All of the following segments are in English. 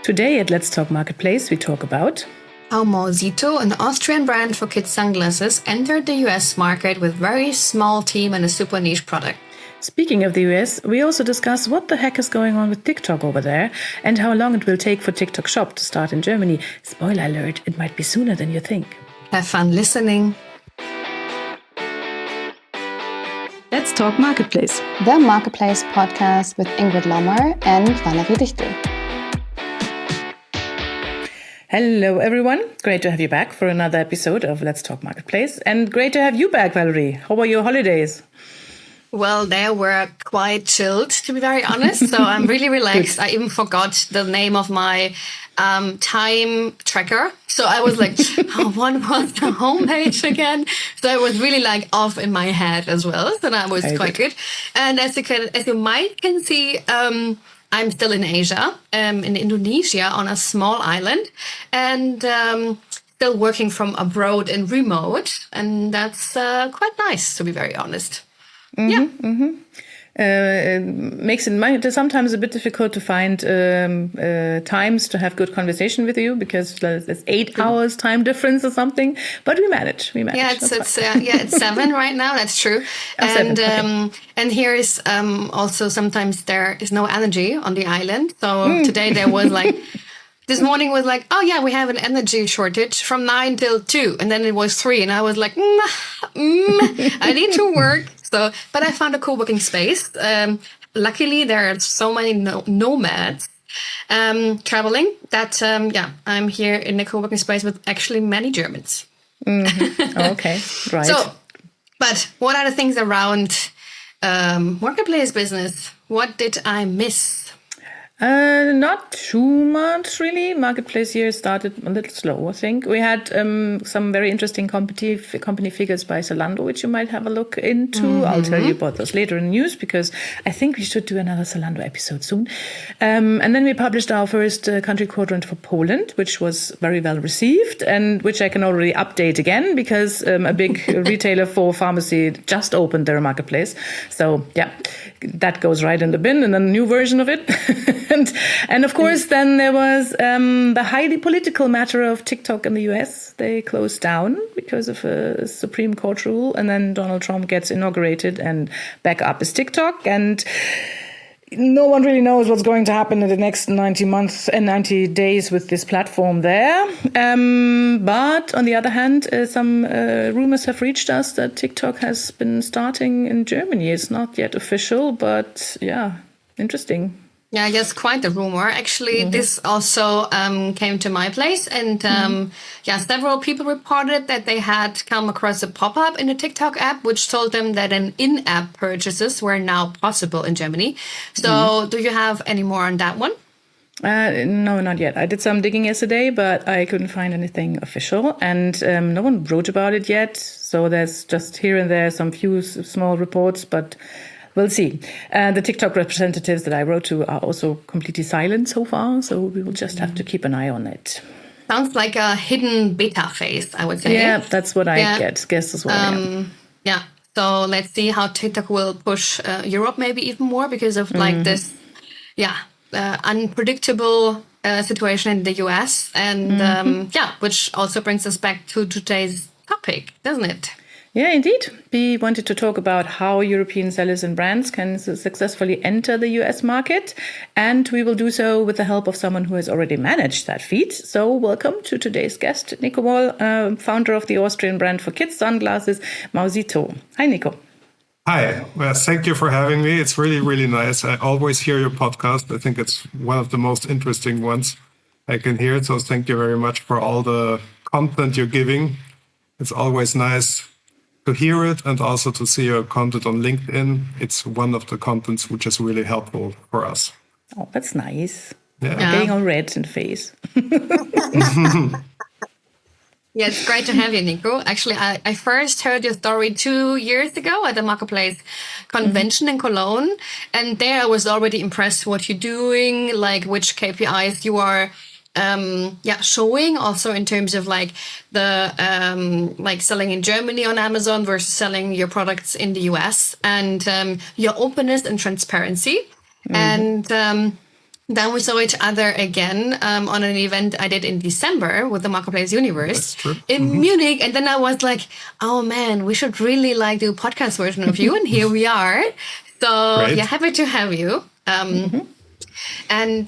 Today at Let's Talk Marketplace, we talk about how Mausito, an Austrian brand for kids' sunglasses, entered the US market with very small team and a super niche product. Speaking of the US, we also discuss what the heck is going on with TikTok over there and how long it will take for TikTok Shop to start in Germany. Spoiler alert, it might be sooner than you think. Have fun listening. Let's Talk Marketplace. The Marketplace podcast with Ingrid Lommer and Valerie Dichtel. Hello, everyone. Great to have you back for another episode of Let's Talk Marketplace. And great to have you back, Valerie. How were your holidays? Well, they were quite chilled, to be very honest. So I'm really relaxed. I even forgot the name of my time tracker. So I was like, what was the homepage again? So I was really like off in my head as well. So that was quite good. And as you might can see, I'm still in Asia, in Indonesia, on a small island, and still working from abroad and remote. And that's quite nice, to be very honest. Makes it sometimes a bit difficult to find times to have good conversation with you because there's 8 hours time difference or something. But we manage. Yeah, it's 7 right now. That's true. And 7, okay. And here is also sometimes there is no energy on the island. So today there was like. This morning was like, oh yeah, we have an energy shortage from 9 till 2. And then it was 3. And I was like, I need to work. So, but I found a co-working space. Luckily, there are so many nomads traveling that, I'm here in a co-working space with actually many Germans. Okay, right. So, but what are the things around marketplace business? What did I miss? Not too much, really. Marketplace year started a little slow, I think. We had some very interesting company figures by Zalando, which you might have a look into. I'll tell you about those later in news, because I think we should do another Zalando episode soon. And then we published our first country quadrant for Poland, which was very well received, and which I can already update again, because a big retailer for pharmacy just opened their marketplace. So, yeah, that goes right in the bin, and then a new version of it. And of course, then there was the highly political matter of TikTok in the US. They closed down because of a Supreme Court rule. And then Donald Trump gets inaugurated and back up is TikTok. And no one really knows what's going to happen in the next 90 months and 90 days with this platform there. But on the other hand, some rumors have reached us that TikTok has been starting in Germany. It's not yet official, but yeah, interesting. Yeah, yes, quite a rumor. Actually, this also came to my place. And several people reported that they had come across a pop-up in the TikTok app, which told them that an in-app purchases were now possible in Germany. So do you have any more on that one? No, not yet. I did some digging yesterday, but I couldn't find anything official. And no one wrote about it yet. So there's just here and there some few small reports, but we'll see. The TikTok representatives that I wrote to are also completely silent so far, so we will just have to keep an eye on it. Sounds like a hidden beta phase, I would say. Yeah, that's what I guess as well. Yeah. So let's see how TikTok will push Europe maybe even more because of like this, unpredictable situation in the US. And which also brings us back to today's topic, doesn't it? Yeah, indeed. We wanted to talk about how European sellers and brands can successfully enter the US market. And we will do so with the help of someone who has already managed that feat. So welcome to today's guest, Niko Moll, founder of the Austrian brand for kids sunglasses, Mausito. Hi, Niko. Hi. Well, thank you for having me. It's really, really nice. I always hear your podcast. I think it's one of the most interesting ones I can hear. So thank you very much for all the content you're giving. It's always nice to hear it and also to see your content on LinkedIn. It's one of the contents which is really helpful for us. Oh, that's nice. Yeah. I'm getting all red in the face. Yeah, it's great to have you, Niko. Actually, I first heard your story 2 years ago at the Marketplace convention in Cologne. And there I was already impressed what you're doing, like which KPIs you are showing also in terms of like the like selling in Germany on Amazon versus selling your products in the US, and your openness and transparency. And Then we saw each other again on an event I did in December with the Marketplace Universe That's true. in Munich. And then I was like, oh man, we should really like do a podcast version of you. And here we are. So Great. yeah, happy to have you. And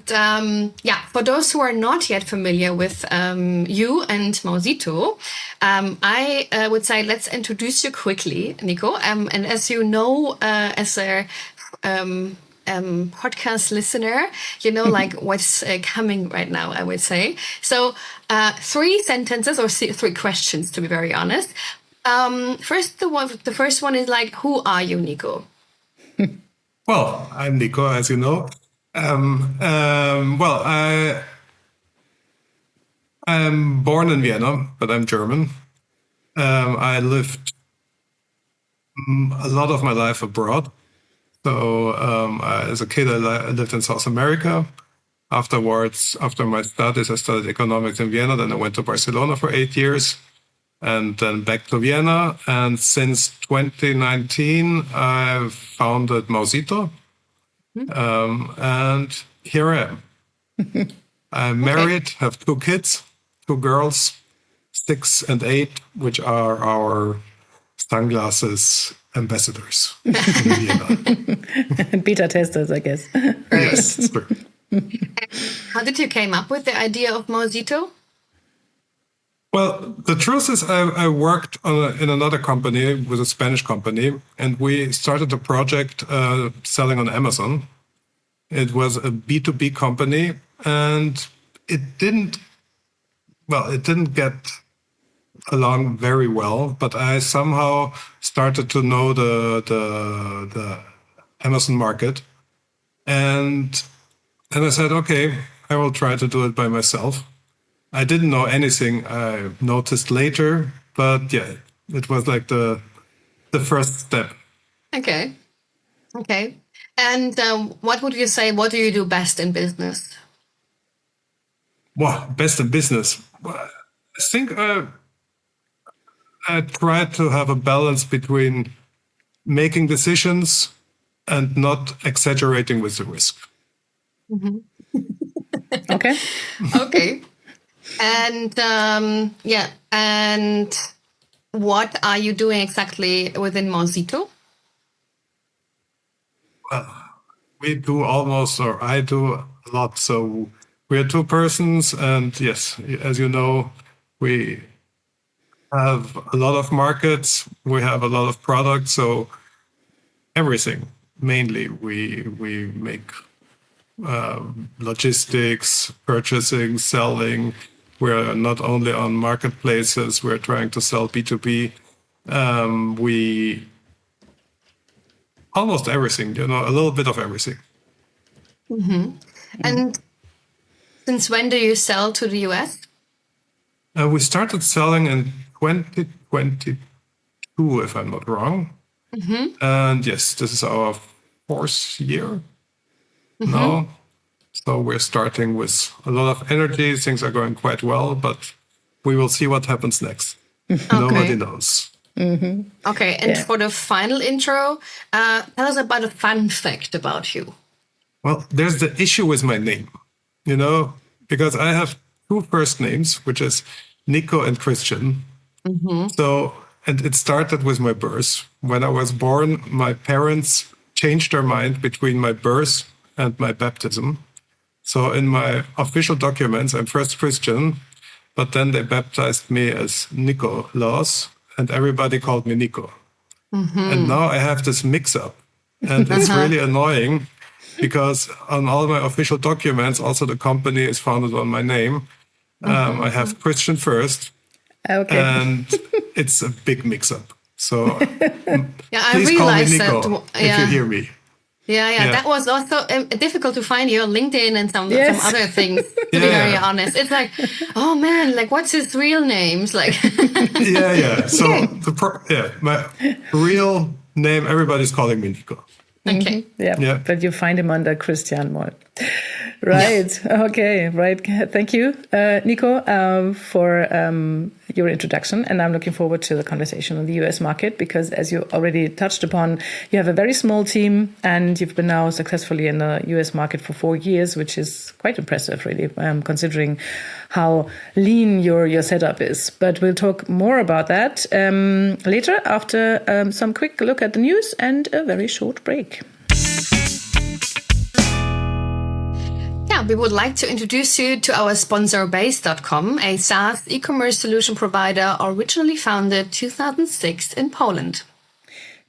for those who are not yet familiar with you and Mausito, I would say let's introduce you quickly, Niko. And as you know, as a podcast listener, you know, like what's coming right now, I would say. So 3 sentences or 3 questions, to be very honest. The first one is like, who are you, Niko? Well, I'm Niko, as you know. I'm born in Vienna, but I'm German. I lived a lot of my life abroad. So as a kid, I lived in South America. Afterwards, after my studies, I studied economics in Vienna. Then I went to Barcelona for 8 years and then back to Vienna. And since 2019, I've founded Mausito. And here I am. I'm married, have 2 kids, 2 girls, 6 and 8, which are our sunglasses ambassadors in Vienna. Beta testers, I guess. Yes, it's true. How did you came up with the idea of Mausito? Well, the truth is I worked in another company, with a Spanish company, and we started a project selling on Amazon. It was a B2B company, and it didn't get along very well, but I somehow started to know the Amazon market. And I said, okay, I will try to do it by myself. I didn't know anything. I noticed later, but yeah, it was like the first step. Okay. And what would you say? What do you do best in business? Wow, best in business. I think I try to have a balance between making decisions and not exaggerating with the risk. Okay. Okay. And and what are you doing exactly within Mausito? We do I do a lot. So we are 2 persons, and yes, as you know, we have a lot of markets, we have a lot of products, so everything. Mainly, we make logistics, purchasing, selling. We're not only on marketplaces, we're trying to sell B2B. We almost everything, a little bit of everything. And since when do you sell to the US? We started selling in 2022, if I'm not wrong. And yes, this is our 4th year now. So we're starting with a lot of energy. Things are going quite well, but we will see what happens next. Nobody knows. Okay, and for the final intro, tell us about a fun fact about you. Well, there's the issue with my name, because I have 2 first names, which is Niko and Christian. So, and it started with my birth. When I was born, my parents changed their mind between my birth and my baptism. So in my official documents, I'm first Christian, but then they baptized me as Nikolaus, and everybody called me Niko. And now I have this mix-up, and it's really annoying, because on all my official documents, also the company is founded on my name. I have Christian first, and it's a big mix-up. So please call me Niko if you hear me. Yeah. That was also difficult to find you on LinkedIn and some other things, to be very honest. It's like, oh man, like what's his real names? Like, So my real name, everybody's calling me Niko. Okay. Yeah, but you find him under Christian Moll. Right. Okay. Right. Thank you, Niko, for your introduction. And I'm looking forward to the conversation on the US market because, as you already touched upon, you have a very small team and you've been now successfully in the US market for 4 years, which is quite impressive, really, considering how lean your setup is. But we'll talk more about that later after some quick look at the news and a very short break. We would like to introduce you to our sponsor, Base.com, a SaaS e-commerce solution provider originally founded 2006 in Poland.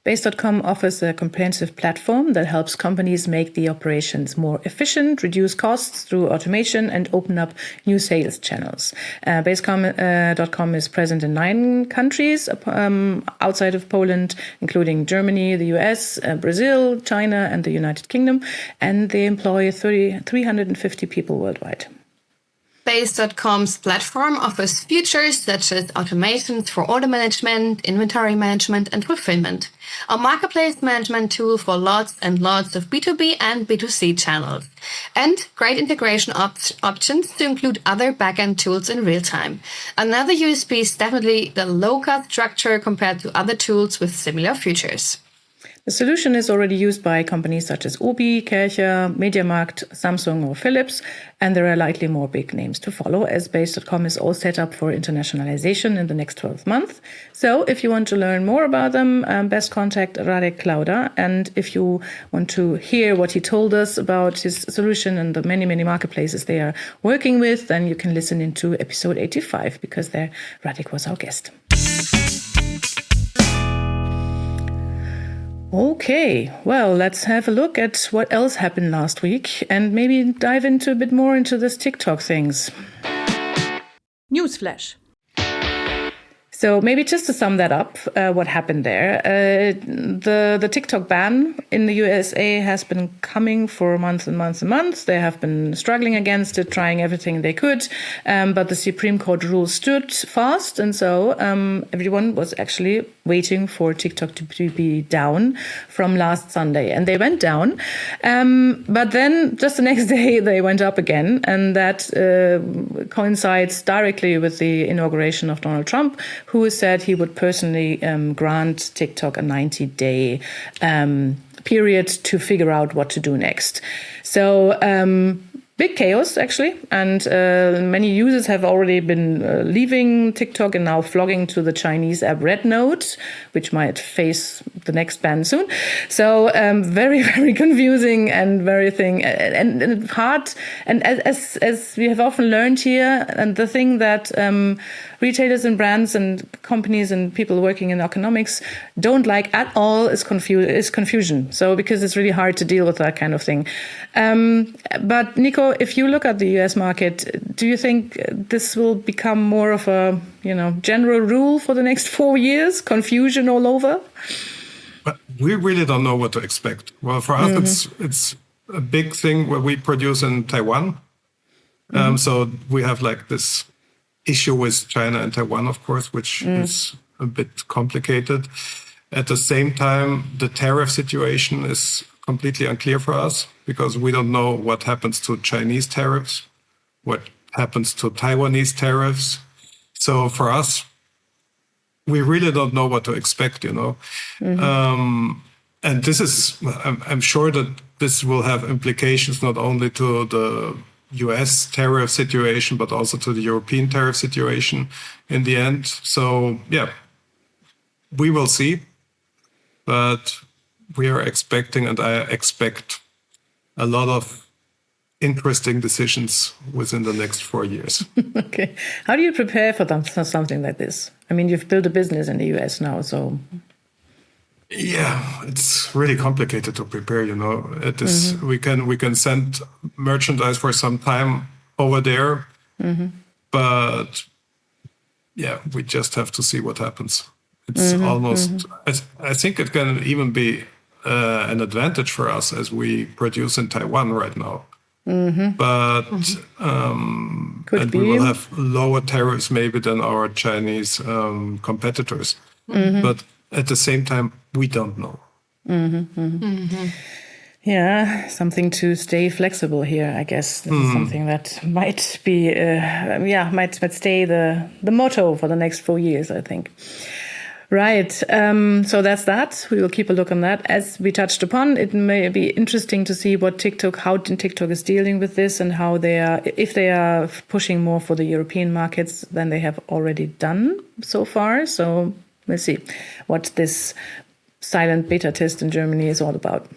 Base.com offers a comprehensive platform that helps companies make the operations more efficient, reduce costs through automation, and open up new sales channels. Base.com is present in 9 countries outside of Poland, including Germany, the US, Brazil, China, and the United Kingdom, and they employ 350 people worldwide. Base.com's platform offers features such as automations for order management, inventory management, and fulfillment, a marketplace management tool for lots and lots of B2B and B2C channels, and great integration options to include other backend tools in real time. Another USP is definitely the low-cost structure compared to other tools with similar features. The solution is already used by companies such as Obi, Kercher, MediaMarkt, Samsung or Philips, and there are likely more big names to follow as Base.com is all set up for internationalization in the next 12 months. So if you want to learn more about them, best contact Radek Klauda. And if you want to hear what he told us about his solution and the many, many marketplaces they are working with, then you can listen into episode 85 because there Radek was our guest. Okay, well, let's have a look at what else happened last week and maybe dive into a bit more into this TikTok things. Newsflash. So maybe just to sum that up, what happened there, the TikTok ban in the USA has been coming for months and months and months. They have been struggling against it, trying everything they could, but the Supreme Court rule stood fast. And so everyone was actually waiting for TikTok to be down from last Sunday. And they went down. But then just the next day, they went up again. And that coincides directly with the inauguration of Donald Trump, who said he would personally grant TikTok a 90-day period to figure out what to do next. So big chaos, actually. And many users have already been leaving TikTok and now flogging to the Chinese app Red Note, which might face the next ban soon. So very, very confusing and very and hard. And as we have often learned here, and the thing that retailers and brands and companies and people working in economics don't like at all is confusion. So because it's really hard to deal with that kind of thing. But Niko, if you look at the US market, do you think this will become more of a general rule for the next 4 years? Confusion all over? But we really don't know what to expect. Well, for us, it's a big thing where we produce in Taiwan. So we have like this issue with China and Taiwan, of course, which is a bit complicated. At the same time, the tariff situation is completely unclear for us because we don't know what happens to Chinese tariffs, what happens to Taiwanese tariffs. So for us, we really don't know what to expect, And this is, I'm sure that this will have implications not only to the US tariff situation, but also to the European tariff situation in the end. So, yeah, we will see. But we are expecting, and I expect, a lot of interesting decisions within the next 4 years. Okay. How do you prepare for something like this? I mean, you've built a business in the US now, so... Yeah, it's really complicated to prepare, It is, we can send merchandise for some time over there, but yeah, we just have to see what happens. It's almost, I think it can even be an advantage for us as we produce in Taiwan right now. But we will have lower tariffs maybe than our Chinese competitors. But at the same time, we don't know. Yeah, something to stay flexible here, I guess. This is something that might be, might stay the motto for the next 4 years, I think. Right. So that's that. We will keep a look on that. As we touched upon, it may be interesting to see how TikTok is dealing with this and how if they are pushing more for the European markets than they have already done so far. So we'll see what this silent beta test in Germany is all about.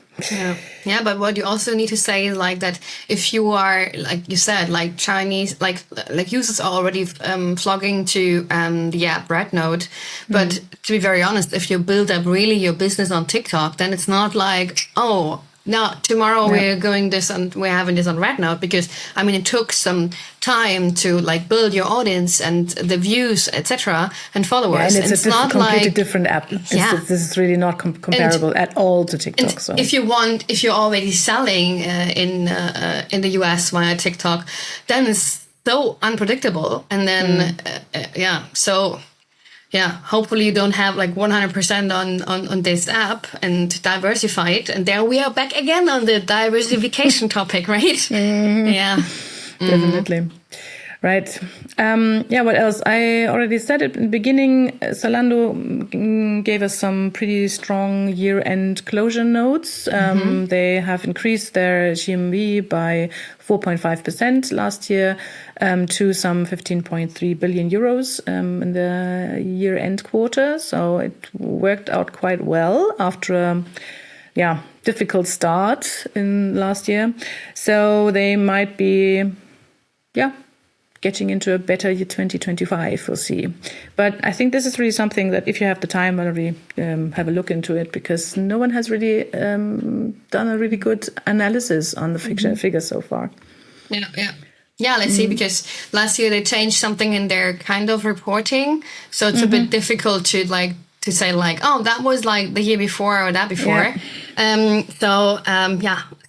Yeah, but what you also need to say is like that if you are, like you said, like Chinese, like users are already flocking to the app Rednote. But to be very honest, if you build up really your business on TikTok, then it's not like, oh, no, tomorrow we're going this and we're having this on Rednote, because I mean it took some time to like build your audience and the views, etc., and followers. Yeah, and it's not completely different app. This is really not comparable at all to TikTok. So if you're already selling in the US via TikTok, then it's so unpredictable. And then hopefully you don't have like 100% on this app and diversify it. And there we are back again on the diversification topic, right? Yeah. Definitely. Right. What else? I already said it in the beginning. Zalando gave us some pretty strong year-end closure notes. They have increased their GMV by 4.5% last year to some 15.3 billion euros in the year-end quarter. So it worked out quite well after a difficult start in last year. So they might be, getting into a better year 2025, we'll see. But I think this is really something that if you have the time, I'll really have a look into it, because no one has really done a really good analysis on the figures so far. Yeah, let's see, because last year they changed something in their kind of reporting. So it's a bit difficult to say like, oh, that was like the year before or that before.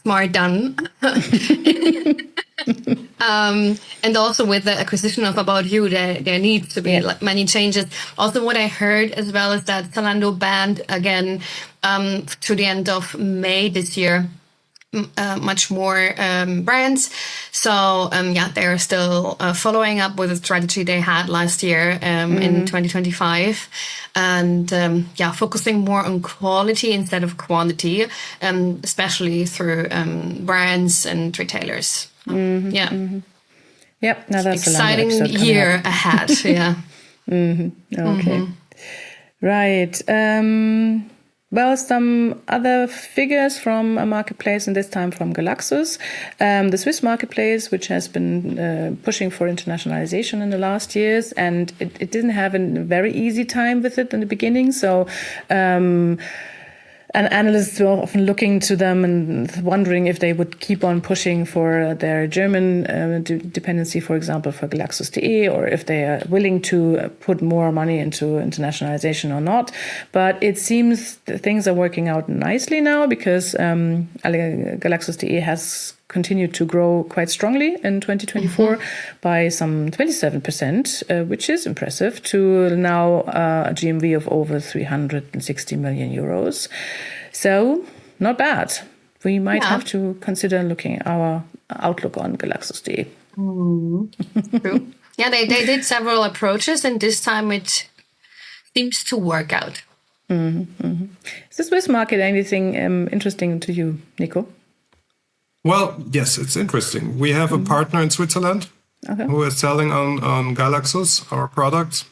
Smart done. And also with the acquisition of About You, there needs to be like many changes. Also, what I heard as well is that Zalando banned again to the end of May this year much more brands. So they're still following up with the strategy they had last year in 2025, and focusing more on quality instead of quantity, especially through brands and retailers. Yep, now that's exciting year ahead. Okay. Right. Well, some other figures from a marketplace, and this time from Galaxus, the Swiss marketplace, which has been pushing for internationalization in the last years, and it didn't have a very easy time with it in the beginning. So and analysts were often looking to them and wondering if they would keep on pushing for their German dependency, for example, for Galaxus.de, or if they are willing to put more money into internationalization or not. But it seems that things are working out nicely now, because Galaxus.de has continued to grow quite strongly in 2024 by some 27%, which is impressive, to now a GMV of over 360 million euros. So not bad. We might have to consider looking at our outlook on Galaxus.de. True. Yeah, they did several approaches, and this time it seems to work out. Is the Swiss market anything interesting to you, Niko? Well, yes, it's interesting. We have a partner in Switzerland who is selling on Galaxus, our products.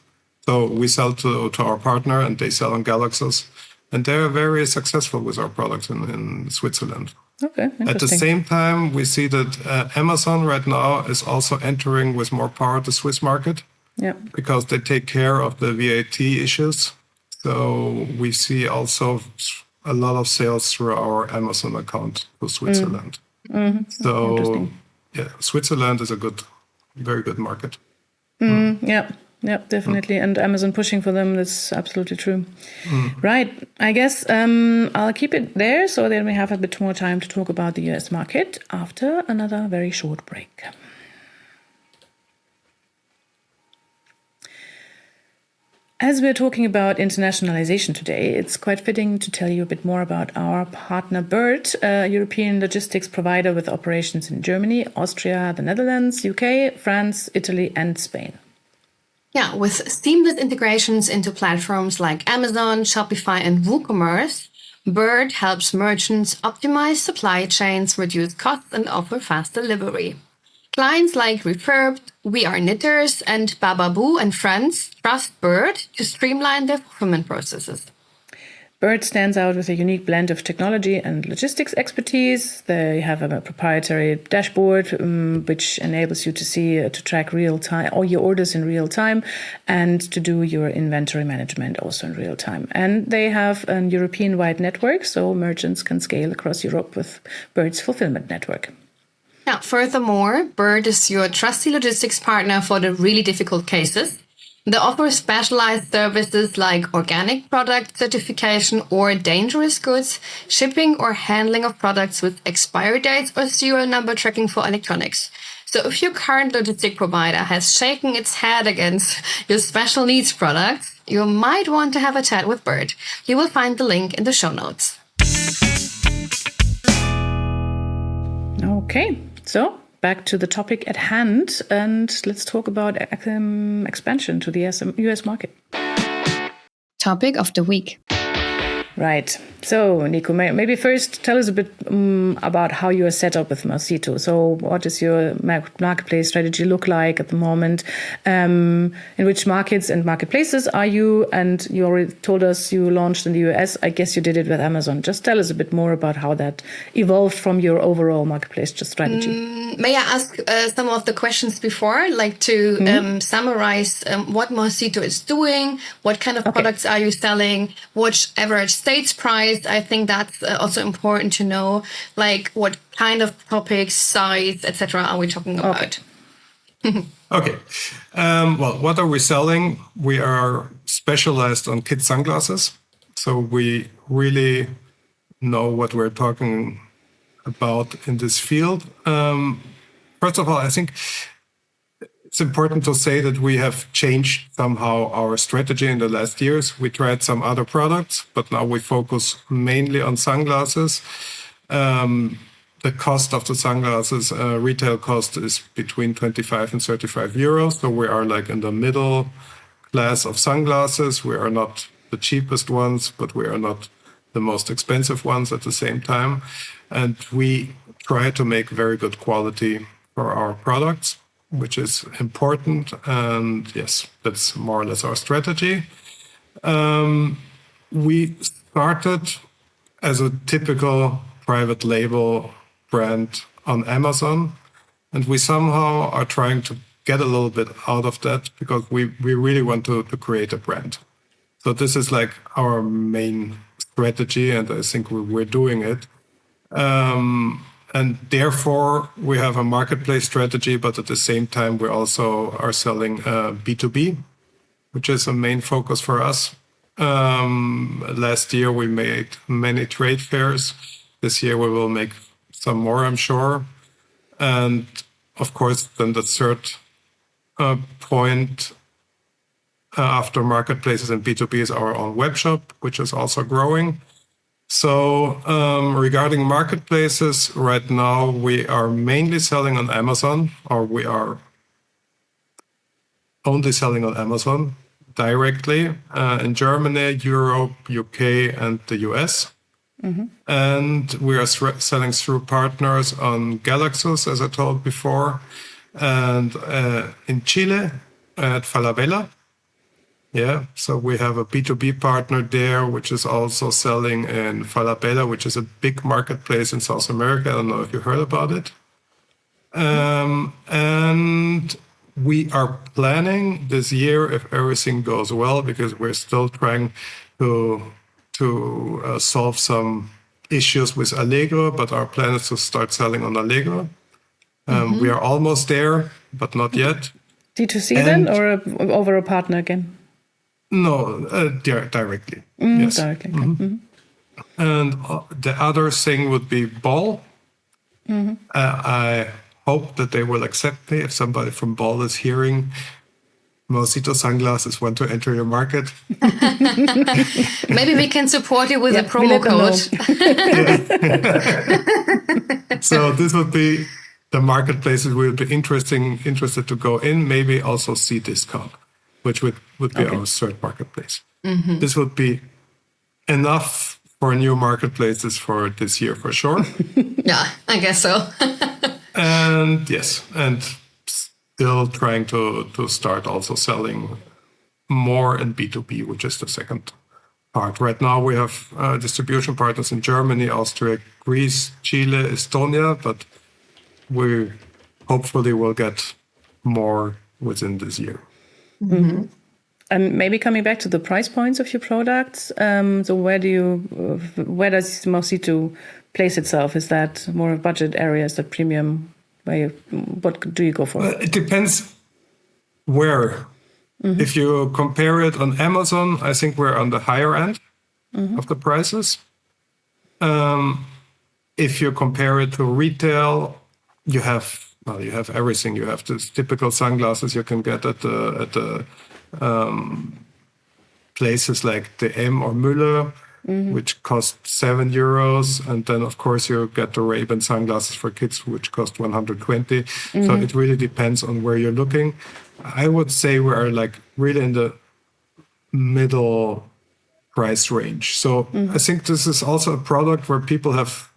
So we sell to our partner and they sell on Galaxus. And they're very successful with our products in Switzerland. Okay, interesting. At the same time, we see that Amazon right now is also entering with more power the Swiss market. Yeah. Because they take care of the VAT issues. So we see also a lot of sales through our Amazon account to Switzerland. So, Switzerland is a very good market. Yeah, definitely. And Amazon pushing for them, that's absolutely true. Right. I guess I'll keep it there, so then we have a bit more time to talk about the US market after another very short break. As we're talking about internationalization today, it's quite fitting to tell you a bit more about our partner Bird, a European logistics provider with operations in Germany, Austria, the Netherlands, UK, France, Italy, and Spain. Yeah, with seamless integrations into platforms like Amazon, Shopify, and WooCommerce, Bird helps merchants optimize supply chains, reduce costs, and offer fast delivery. Clients like Refurbed, We Are Knitters, and Bababoo and Friends trust Bird to streamline their fulfillment processes. Bird stands out with a unique blend of technology and logistics expertise. They have a proprietary dashboard, which enables you to to track real time, all your orders in real time, and to do your inventory management also in real time. And they have a European-wide network, so merchants can scale across Europe with Bird's fulfillment network. Now, furthermore, Bird is your trusty logistics partner for the really difficult cases. They offer specialized services like organic product certification or dangerous goods, shipping or handling of products with expiry dates or serial number tracking for electronics. So if your current logistic provider has shaken its head against your special needs products, you might want to have a chat with Bird. You will find the link in the show notes. Okay, so back to the topic at hand, and let's talk about expansion to the US market. Topic of the week. Right. So, Niko, maybe first tell us a bit about how you are set up with Mausito. So, what does your marketplace strategy look like at the moment? In which markets and marketplaces are you? And you already told us you launched in the US. I guess you did it with Amazon. Just tell us a bit more about how that evolved from your overall marketplace strategy. May I ask some of the questions before, like to summarize what Mausito is doing, what kind of products are you selling, what average sales price? I think that's also important to know, like what kind of topics, size, etc. are we talking about? Okay. Well, what are we selling? We are specialized on kid sunglasses. So we really know what we're talking about in this field. First of all, I think it's important to say that we have changed somehow our strategy in the last years. We tried some other products, but now we focus mainly on sunglasses. The cost of the sunglasses, retail cost is between 25 and 35 euros. So we are like in the middle class of sunglasses. We are not the cheapest ones, but we are not the most expensive ones at the same time. And we try to make very good quality for our products, which is important. And yes, that's more or less our strategy. We started as a typical private label brand on Amazon, and we somehow are trying to get a little bit out of that because we really want to create a brand. So this is like our main strategy, and I think we're doing it. And therefore, we have a marketplace strategy, but at the same time, we also are selling B2B, which is a main focus for us. Last year, we made many trade fairs. This year, we will make some more, I'm sure. And of course, then the third point after marketplaces and B2B is our own web shop, which is also growing. So regarding marketplaces, right now we are mainly selling on Amazon, or we are only selling on Amazon directly in Germany, Europe, UK, and the US. And we are selling through partners on Galaxus, as I told before, and in Chile at Falabella. Yeah, so we have a B2B partner there, which is also selling in Falabella, which is a big marketplace in South America. I don't know if you heard about it. And we are planning this year, if everything goes well, because we're still trying to solve some issues with Allegro, but our plan is to start selling on Allegro. We are almost there, but not yet. D2C then, or over a partner again? No, directly. Yes. Directly. Okay. And the other thing would be Moll. I hope that they will accept me. If somebody from Moll is hearing, Mausito sunglasses want to enter your market. Maybe we can support you with a we promo let them code. So this would be the marketplaces we would be interested to go in. Maybe also see discount, which would be our third marketplace. This would be enough for new marketplaces for this year for sure. Yeah, I guess so. And yes, and still trying to start also selling more in B2B, which is the second part. Right now we have distribution partners in Germany, Austria, Greece, Chile, Estonia, but we hopefully will get more within this year. And maybe coming back to the price points of your products. So where does Mausito place itself? Is that more a budget area? Is that premium? What do you go for? It depends where. If you compare it on Amazon, I think we're on the higher end of the prices. If you compare it to retail, you have everything. You have this typical sunglasses you can get at the places like DM or Müller, which cost €7, and then of course you get the Ray-Ban sunglasses for kids, which cost 120. So it really depends on where you're looking. I would say we are like really in the middle price range. So I think this is also a product where people have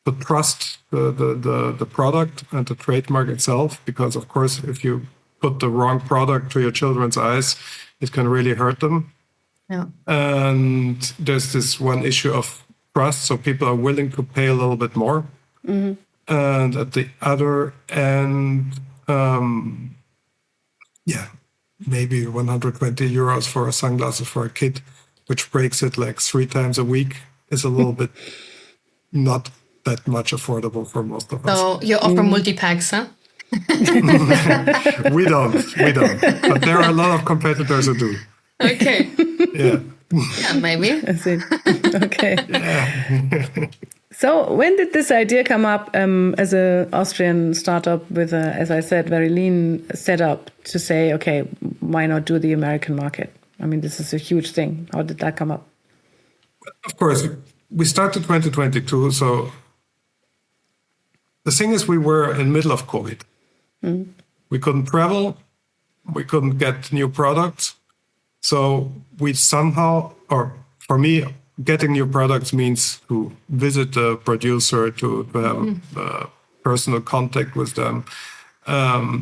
to trust the product and the trademark itself, because of course if you put the wrong product to your children's eyes, it can really hurt them. Yeah. And there's this one issue of trust, so people are willing to pay a little bit more. And at the other end, maybe €120 for sunglasses for a kid, which breaks it like 3 times a week, is a little bit not that much affordable for most of us. So you offer multi-packs, huh? We don't. But there are a lot of competitors who do. Okay. Yeah. Yeah, maybe. I see. Okay. So when did this idea come up as an Austrian startup with a, as I said, very lean setup to say, okay, why not do the American market? I mean, this is a huge thing. How did that come up? Of course, we started 2022. So the thing is, we were in the middle of COVID. We couldn't travel. We couldn't get new products. So we somehow, or for me, getting new products means to visit the producer, to have personal contact with them.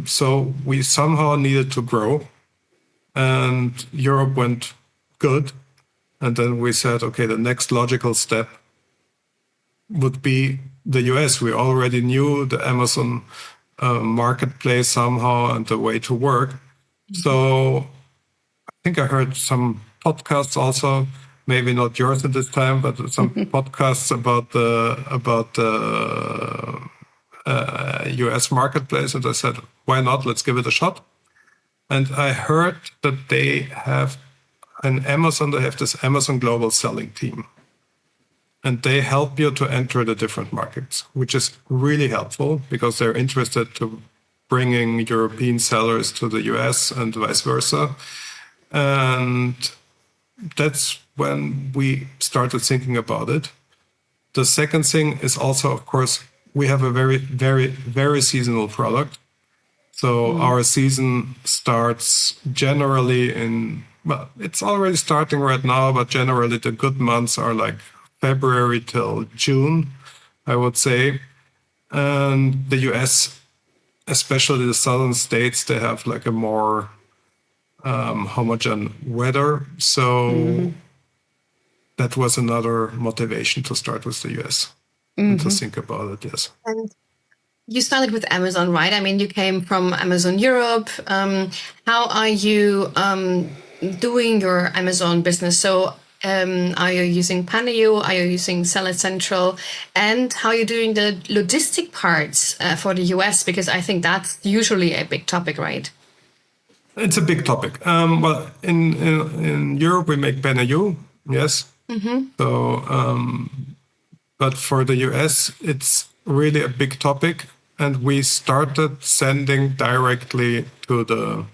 So we somehow needed to grow. And Europe went good. And then we said, okay, the next logical step would be the US. We already knew the Amazon marketplace somehow and the way to work. So I think I heard some podcasts also, maybe not yours at this time, but some podcasts about the US marketplace. And I said, why not? Let's give it a shot. And I heard that they have this Amazon Global Selling team. And they help you to enter the different markets, which is really helpful because they're interested to bringing European sellers to the US and vice versa. And that's when we started thinking about it. The second thing is also, of course, we have a very, very, very seasonal product. So our season starts generally it's already starting right now, but generally the good months are like February till June, I would say. And the US, especially the southern states, they have like a more homogeneous weather. So that was another motivation to start with the US and to think about it, yes. And you started with Amazon, right? I mean, you came from Amazon Europe. How are you doing your Amazon business? So are you using Paneo? Are you using Seller Central? And how are you doing the logistic parts for the US? Because I think that's usually a big topic, right? It's a big topic. Well, in Europe, we make Paneo, yes. So, but for the US, it's really a big topic. And we started sending directly to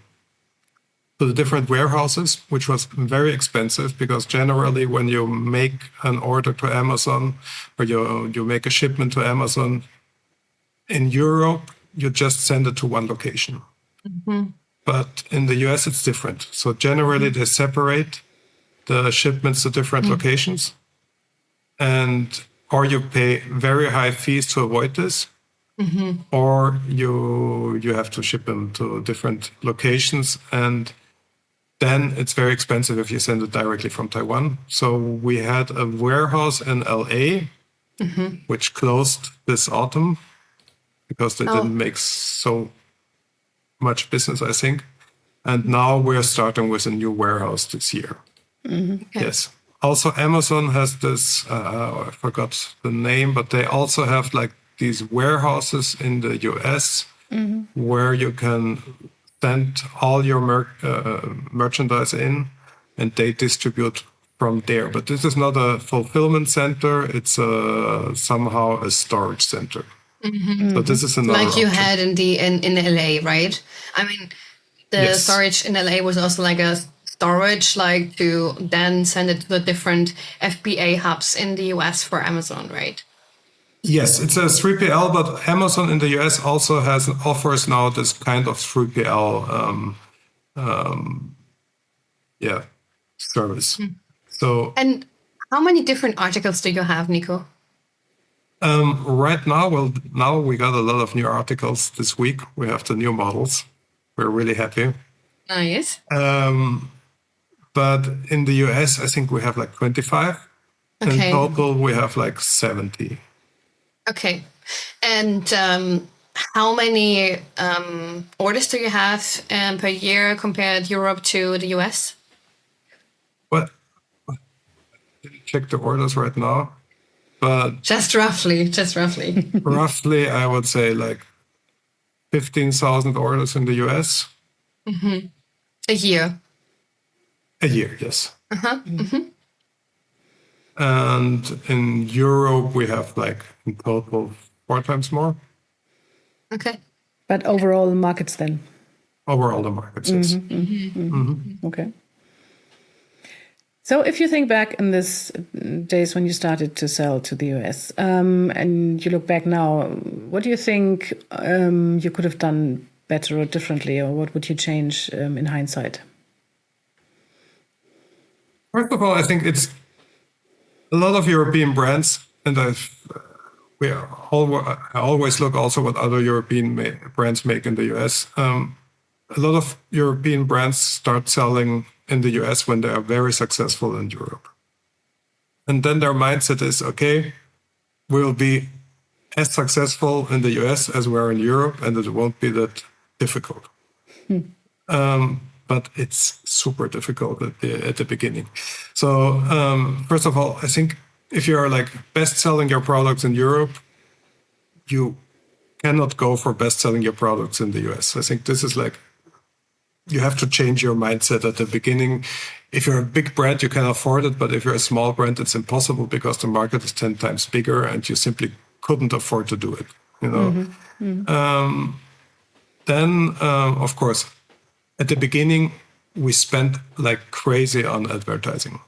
to the different warehouses, which was very expensive because generally when you make an order to Amazon or you make a shipment to Amazon in Europe, you just send it to one location. But in the US, it's different. So generally they separate the shipments to different locations, and or you pay very high fees to avoid this, or you have to ship them to different locations, and then it's very expensive if you send it directly from Taiwan. So we had a warehouse in LA, which closed this autumn because they didn't make so much business, I think. And now we're starting with a new warehouse this year. Okay. Yes. Also, Amazon has this, I forgot the name, but they also have like these warehouses in the US where you can send all your merchandise in and they distribute from there. But this is not a fulfillment center. It's somehow a storage center. So this is another Like you option. had in LA, right? I mean, the Yes. storage in LA was also like a storage, like to then send it to the different FBA hubs in the US for Amazon, right? Yes, it's a 3PL, but Amazon in the US also offers now this kind of 3PL service. So And how many different articles do you have, Niko? right now we got a lot of new articles this week. We have the new models. We're really happy. Nice. But in the US, I think we have like 25. Okay. In total, we have like 70. Okay. And how many orders do you have per year compared Europe to the US? But I didn't check the orders right now. But Just roughly. roughly, I would say like 15,000 orders in the US A year. a year, yes. And in Europe, we have like in total 4 times more Okay. But overall markets then. over all the markets, yes. Okay. So if you think back in these days when you started to sell to the US, and you look back now, what do you think you could have done better or differently, or what would you change in hindsight? First of all, I think it's a lot of European brands, and I always look also what other European brands make in the US. A lot of European brands start selling in the US when they are very successful in Europe. And then their mindset is, okay, we'll be as successful in the US as we are in Europe, and it won't be that difficult. But it's super difficult at the beginning. So first of all, I think if you are like best selling your products in Europe, you cannot go for best selling your products in the US. I think this is like, you have to change your mindset at the beginning. If you're a big brand, you can afford it. But if you're a small brand, it's impossible because the market is 10 times bigger and you simply couldn't afford to do it. You know. Then, of course, at the beginning, we spent like crazy on advertising.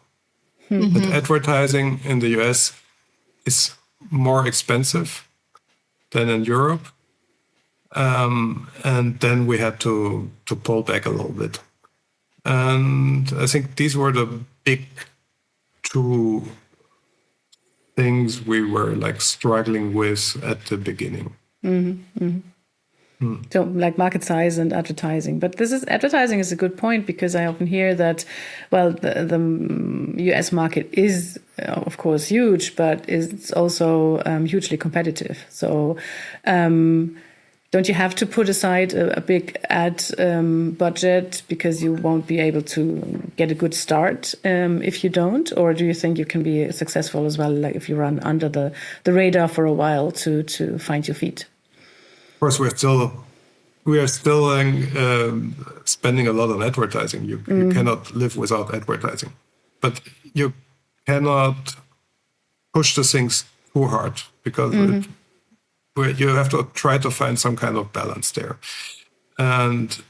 But advertising in the US is more expensive than in Europe. And then we had to pull back a little bit. And I think these were the big 2 things we were like struggling with at the beginning. So like market size and advertising. But advertising is a good point, because I often hear that, well, the US market is, of course, huge, but it's also hugely competitive. So don't you have to put aside a big ad budget because you won't be able to get a good start if you don't? Or do you think you can be successful as well, like if you run under the radar for a while to find your feet? Of course, we are still spending a lot on advertising. You cannot live without advertising, but you cannot push the things too hard because you have to try to find some kind of balance there. And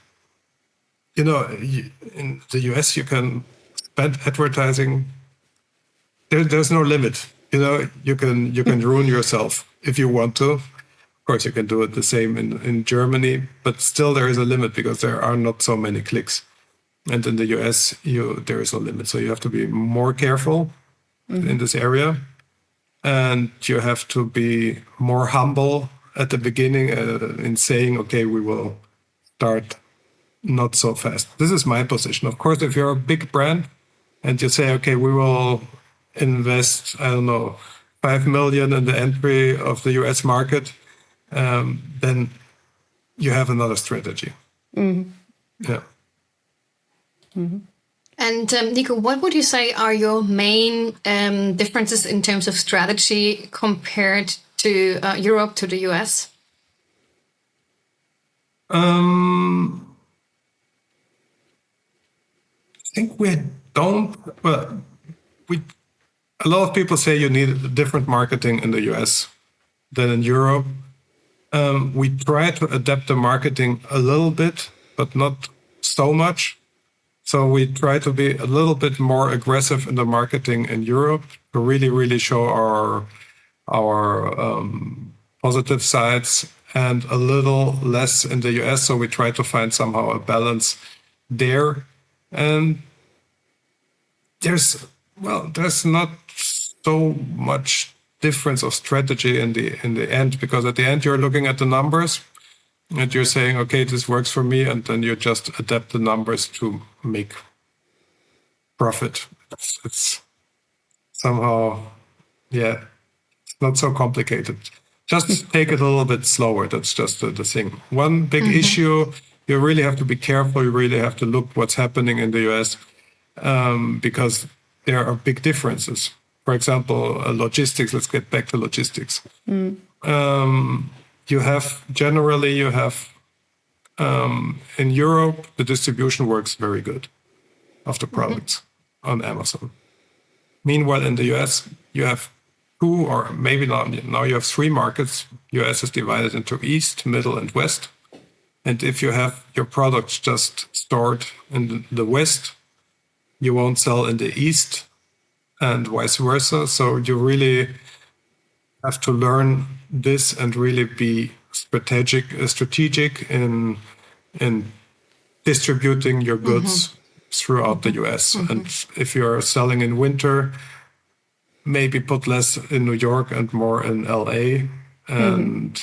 in the US, you can spend advertising. There's no limit. You can ruin yourself if you want to. Of course, you can do it the same in Germany, but still there is a limit because there are not so many clicks. And in the US, there is no limit. So you have to be more careful in this area. And you have to be more humble at the beginning in saying, okay, we will start not so fast. This is my position. Of course, if you're a big brand and you say, okay, we will invest, I don't know, 5 million in the entry of the US market, then you have another strategy. Yeah. And Niko, what would you say are your main differences in terms of strategy compared to Europe, to the US? I think we don't. Well, a lot of people say you need different marketing in the US than in Europe. We try to adapt the marketing a little bit, but not so much. So we try to be a little bit more aggressive in the marketing in Europe to really, really show our positive sides, and a little less in the US. So we try to find somehow a balance there. And there's not so much difference of strategy in the end, because at the end you're looking at the numbers and you're saying, okay, this works for me, and then you just adapt the numbers to make profit. It's somehow, it's not so complicated. Just take it a little bit slower. That's just the thing. One big issue, you really have to be careful. You really have to look what's happening in the US, because there are big differences. For example, logistics. Let's get back to logistics. You have in Europe, the distribution works very good of the products on Amazon. Meanwhile, in the US, you have 2, or maybe now you have 3 markets. US is divided into East, Middle, and West. And if you have your products just stored in the West, you won't sell in the East, and vice versa. So you really have to learn this and really be strategic in distributing your goods throughout the US. And if you're selling in winter, maybe put less in New York and more in LA. And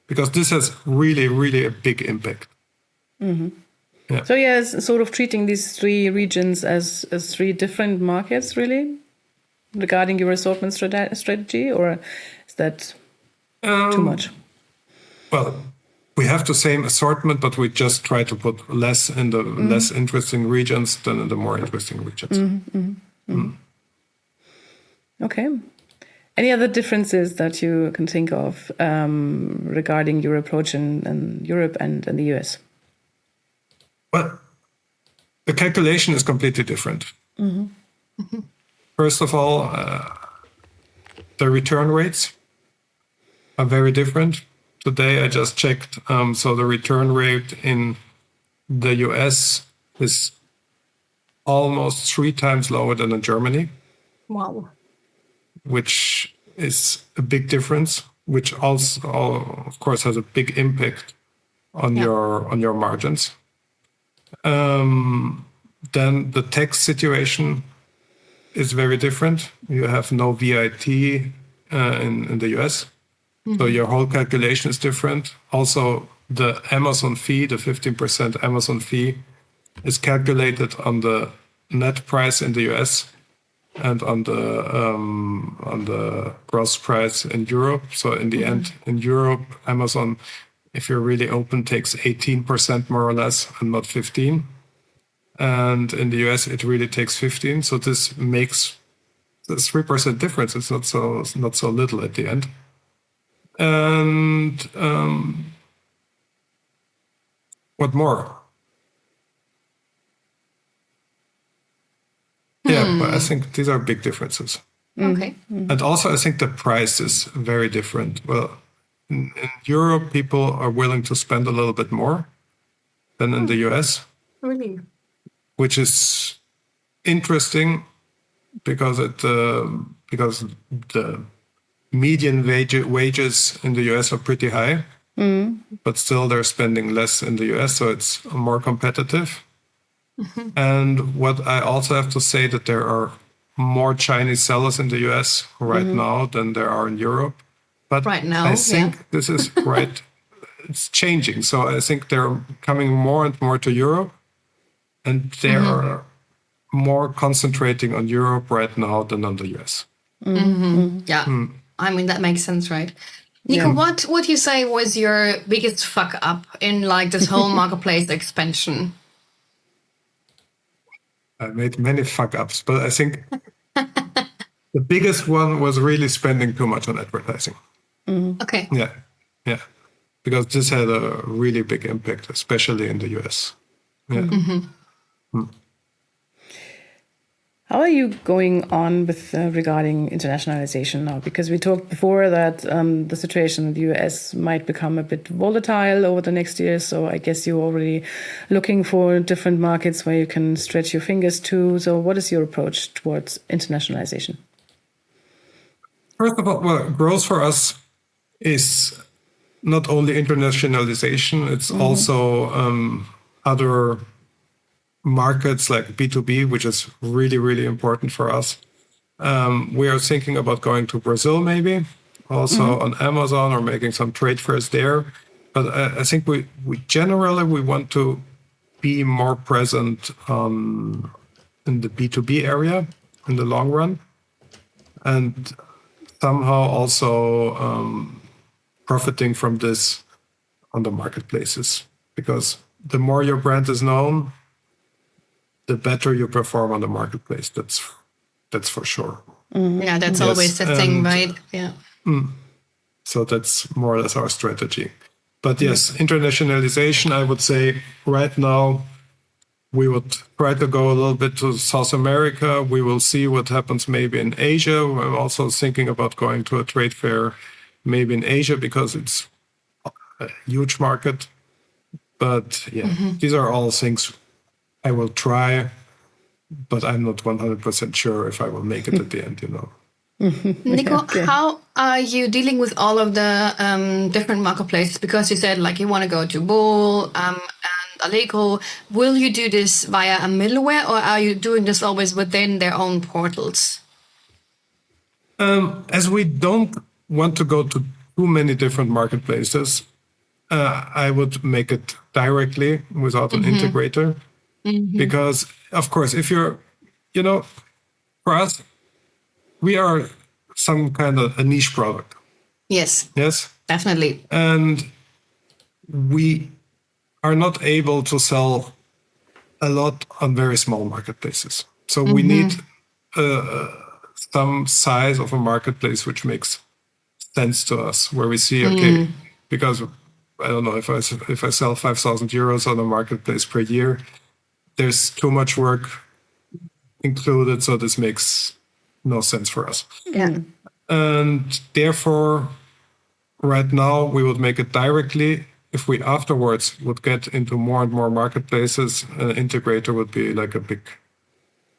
because this has really, really a big impact. Yeah. So it's sort of treating these 3 regions as 3 different markets, really, regarding your assortment strategy, or is that too much? Well, we have the same assortment, but we just try to put less in the less interesting regions than in the more interesting regions. Okay. Any other differences that you can think of regarding your approach in Europe and in the US? Well, the calculation is completely different. First of all, the return rates are very different. Today I just checked. So the return rate in the US is almost 3 times lower than in Germany. Wow. Which is a big difference, which also, of course, has a big impact on your margins. Then the tax situation is very different. You have no VAT in the US. So your whole calculation is different. Also, the Amazon fee, the 15% Amazon fee, is calculated on the net price in the US and on the gross price in Europe. So in the end, in Europe, Amazon, if you're really open, takes 18% more or less, and not 15%. And in the US, it really takes 15%. So this makes the 3% difference. It's not so little at the end. And what more? Yeah, but I think these are big differences. Okay. And also, I think the price is very different. Well, in Europe, people are willing to spend a little bit more. than in the US, Really? which is interesting because because the median wages in the US are pretty high, but still they're spending less in the US, so it's more competitive. And what I also have to say that there are more Chinese sellers in the US right now than there are in Europe. But Right now, I think this is right. It's changing. So I think they're coming more and more to Europe, and they are more concentrating on Europe right now than on the US. Yeah. I mean, that makes sense, right? Niko, what would you say was your biggest fuck up in like this whole marketplace expansion? I made many fuck ups, but I think the biggest one was really spending too much on advertising. Okay. Yeah. Because this had a really big impact, especially in the US. Yeah. How are you going on with regarding internationalization now? Because we talked before that the situation in the US might become a bit volatile over the next year. So I guess you're already looking for different markets where you can stretch your fingers to. So what is your approach towards internationalization? First of all, well, growth for us is not only internationalization, it's also other markets like B2B, which is really, really important for us. We are thinking about going to Brazil, maybe also on Amazon, or making some trade fairs there. But I think we generally want to be more present in the B2B area in the long run, and somehow also profiting from this on the marketplaces, because the more your brand is known, the better you perform on the marketplace. That's for sure. Yeah, that's always the thing, right? Yeah. So that's more or less our strategy. But yes, internationalization, I would say right now we would try to go a little bit to South America. We will see what happens maybe in Asia. I'm also thinking about going to a trade fair maybe in Asia, because it's a huge market. But yeah, these are all things I will try, but I'm not 100% sure if I will make it at the end, Niko, how are you dealing with all of the different marketplaces? Because you said like you want to go to Moll and Allegro. Will you do this via a middleware, or are you doing this always within their own portals? As we don't want to go to too many different marketplaces, I would make it directly without an integrator. Because, of course, if you're, for us, we are some kind of a niche product. Yes. Yes? Definitely. And we are not able to sell a lot on very small marketplaces. So we need some size of a marketplace which makes sense to us, where we see, okay, because I don't know, if I sell 5,000 euros on a marketplace per year, there's too much work included, so this makes no sense for us. Yeah. And therefore, right now, we would make it directly. If we afterwards would get into more and more marketplaces, an integrator would be like a big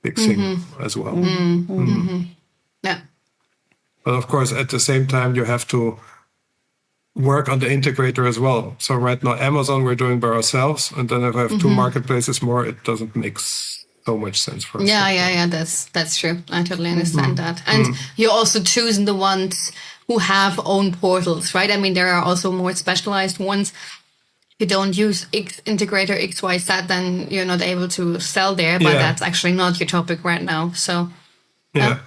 thing as well. Yeah. But of course, at the same time, you have to work on the integrator as well. So right now, Amazon, we're doing by ourselves. And then if I have two marketplaces more, it doesn't make so much sense for us. Yeah. That's true. I totally understand that. And you're also choosing the ones who have own portals, right? I mean, there are also more specialized ones. If you don't use integrator XYZ, then you're not able to sell there. But that's actually not your topic right now. So yeah.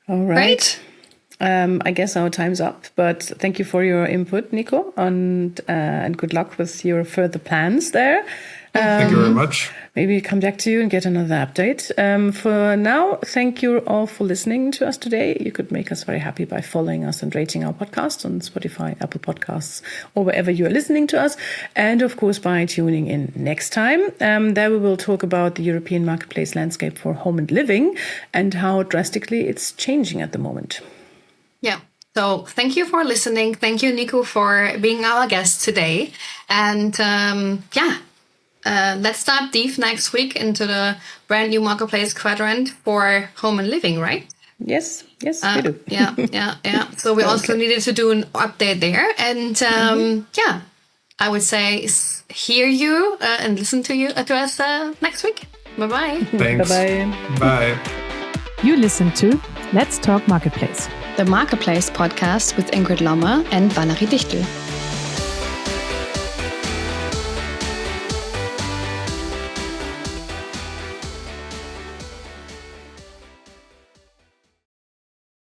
All right. I guess our time's up, but thank you for your input, Niko, and good luck with your further plans there. Thank you very much. Maybe come back to you and get another update. For now, thank you all for listening to us today. You could make us very happy by following us and rating our podcast on Spotify, Apple Podcasts, or wherever you are listening to us. And of course, by tuning in next time. There we will talk about the European marketplace landscape for home and living and how drastically it's changing at the moment. yeah, So thank you for listening. Thank you, Niko, for being our guest today. And let's dive deep next week into the brand new marketplace quadrant for home and living, right? Yes, we do. Yeah. So we also needed to do an update there. And I would say hear you and listen to us next week. Bye-bye. Thanks. Bye-bye. Bye. You listen to Let's Talk Marketplace, the Marketplace podcast with Ingrid Lommer and Valerie Dichtel.